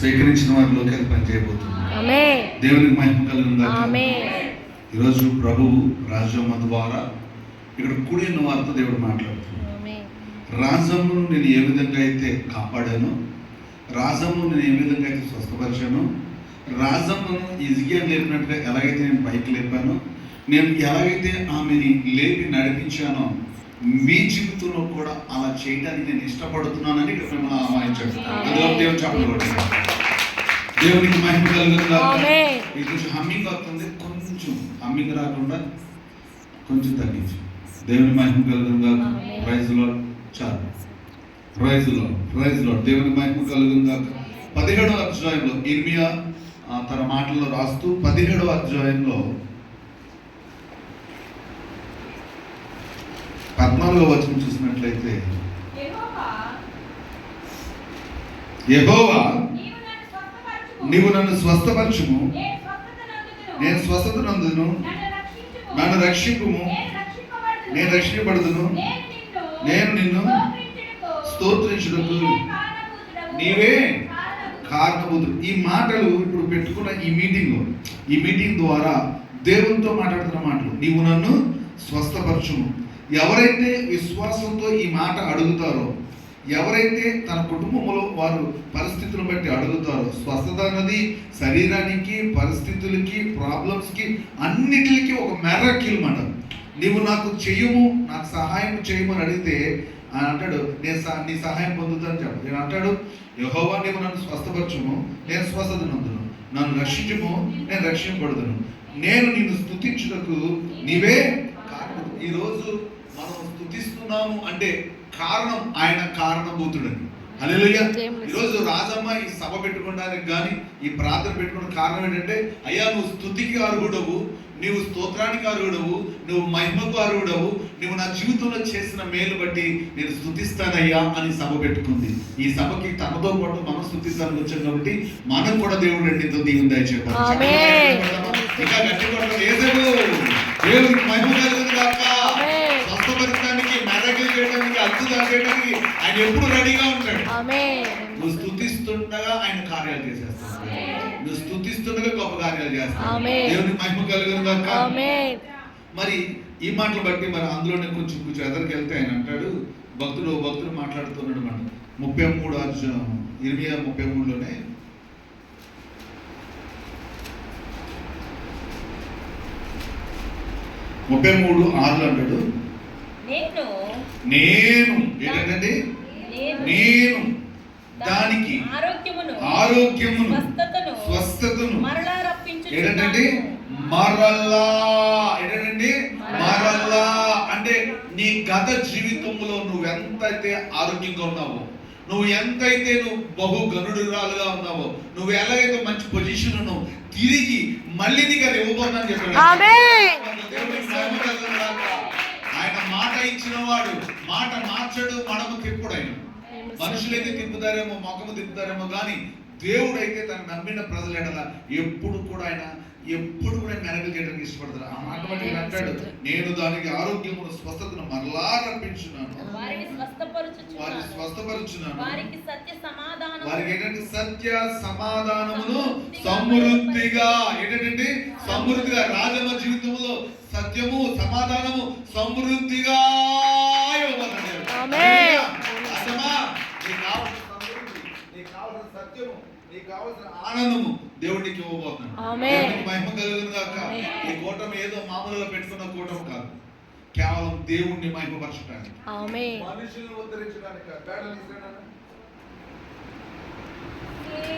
స్వీకరించిన వారిలోకి అది పనిచేయబోతుంది. దేవునికి మహిమ కలుగును. ఈరోజు ప్రభువు రాజమ్మ ద్వారా ఇక్కడ కూడి ఉన్న వారితో దేవుడు మాట్లాడుతున్నాడు. రాజమ్మను నేను ఏ విధంగా అయితే కాపాడాను, రాజమ్మను నేను ఏ విధంగా అయితే స్వస్థపరిచాను, రాజమ్మను ఇజిగా లేపినట్టుగా ఎలాగైతే నేను పైకి లేపాను, నేను ఎలాగైతే ఆమెని లేపి నడిపించానో మీ జీవితంలో కూడా అలా చేయడానికి నేను ఇష్టపడుతున్నానని ఇక్కడ మిమ్మల్ని ఆహ్వానించాడు. అందులో దేవుడు చెప్పడం దేవునికి మహిమ కలుగుతుందా. ఇది కొంచెం హమ్మింగ్ అవుతుంది, కొంచెం హమ్మింగ్ రాకుండా కొంచెం తగ్గించి దేవుని మహిమ కలుగుతుందా. Praise Lord. చాలు. Praise Lord, praise Lord. దేవుని మహిమ కలుగుతుందా. 17వ అధ్యాయంలో ఇర్మియా తన మాటల్లో రాస్తూ 17వ అధ్యాయంలో 14వ వచనం చూసినట్లయితే, యెహోవా నీవు నన్ను స్వస్థపరచుము, నేను స్వస్థత నందును, నన్ను రక్షింపుము, నేను రక్షింపబడుదును, నేను నిన్ను స్తోత్రించుటకు నీవే కారణభూతుడు. ఈ మాటలు ఇప్పుడు పెట్టుకున్న ఈ మీటింగ్ ద్వారా దేవునితో మాట్లాడుతున్న మాటలు. నీవు నన్ను స్వస్థపరచుము. ఎవరైతే విశ్వాసంతో ఈ మాట అడుగుతారో, ఎవరైతే తన కుటుంబంలో వారు పరిస్థితులను బట్టి అడుగుతారో, స్వస్థత అన్నది శరీరానికి, పరిస్థితులకి, ప్రాబ్లమ్స్కి అన్నిటికీ ఒక మెరకిల్ మాట. నీవు నాకు చెయ్యము, నాకు సహాయం చేయమని అడిగితే ఆయన అంటాడు, నేను నీ సహాయం పొందుతాను చెప్పు. నేను అంటాడు, యెహోవా నీవు నన్ను స్వస్థపరచుము, నేను స్వస్థత నందును, నన్ను రక్షించుము, నేను రక్షింపబడుదును, నేను నిన్ను స్తుతించుటకు నీవే కారణం. ఈరోజు మనం స్తుతిస్తున్నాము అంటే కారణం ఆయన కారణభూతుడని. హల్లెలూయా. ఈరోజు రాజమ్మ ఈ సభ పెట్టుకోవడానికి కానీ ఈ ప్రార్థన పెట్టుకున్న కారణం ఏంటంటే, అయ్యా నువ్వు స్తుతికి అర్హుడవు, నీవు స్తోత్రానికి అర్హుడవు, నువ్వు మహిమకు అర్హుడవు, నువ్వు నా జీవితంలో చేసిన మేలు బట్టి నేను స్తుతిస్తానయ్యా అని సభ పెట్టుకుంది. ఈ సభకి తనతో పాటు మనం స్తుతిస్తానికి వచ్చాం కాబట్టి మనం కూడా దేవుడు రెండింటితో దీవెన దయచేద్దాం. ఇంకా గట్టి దేవుడికి మహిమ కలుగును గాక. స్వస్థపరచడానికి, మెరకలు చేయడానికి, అద్భుతాలు చేయడానికి ఆయన ఎప్పుడు రెడీగా ఉంటాడు. నువ్వు స్తుతిస్తుండగా ఆయన కార్యాలు చేసేస్తాడు, నువ్వు స్తుతిస్తుండగా గొప్ప కార్యాలు చేస్తాడు. దేవునికి మహిమ కలుగును గాక. మరి ఈ మాటలు బట్టి మరి అందులోనే కొంచెం ఎదరికి వెళ్తే ఆయన అంటాడు, భక్తుడు మాట్లాడుతున్నాడు అన్నమాట. 33 అధ్యాయం ఇర్మియా 33లోనే 33:6 అంటాడు, నేను ఏంటంటే నేను దానికి ఆరోగ్యమును స్వస్థతను ఏంటంటే మరలా అంటే నీ గత జీవితంలో నువ్వు ఎంతైతే ఆరోగ్యంగా ఉన్నావో, నువ్వు ఎంతైతే నువ్వు బహు గనుడురాలుగా ఉన్నావో, నువ్వు ఎలాగైతే మంచి పొజిషన్ ఉన్నావు, తిరిగి మళ్ళీ నీకు అది ఇవ్వబోతున్నాను చెప్పాడు. ఆయన మాట ఇచ్చిన వాడు మాట మార్చడు, మడమ తిప్పుడు. ఆయన మనుషులైతే తిప్పుతారేమో, మొఖము తిప్పుతారేమో, కానీ దేవుడైతే తను నమ్మిన ప్రజలు ఎడల ఎప్పుడు కూడా మెరగలు చేయడానికి ఇష్టపడతారు. ఆ మాట బట్టి అంటాడు, నేను దానికి ఆరోగ్యమును స్వస్థతను మరలా రప్పించున్నాను, వారిని స్వస్థపరుచున్నాను, వారికి ఏంటంటే సత్య సమాధానమును సమృద్ధిగా రాజమ్మ జీవితంలో సత్యము సమాధానము సమృద్ధిగా ఇవ్వబడ్డాడు. నీకు కావాల్సిన సత్యము, నీకు కావాల్సిన ఆనందము దేవుడికి ఇవ్వబోతున్నాడు. మహిమ కలుగును గాక. ఈ కూటమి ఏదో మామూలుగా పెట్టుకున్న కూటమి కాదు, కేవలం దేవుణ్ణి మహిమపరచడానికి, మనుషులను ఉద్ధరించడానికి.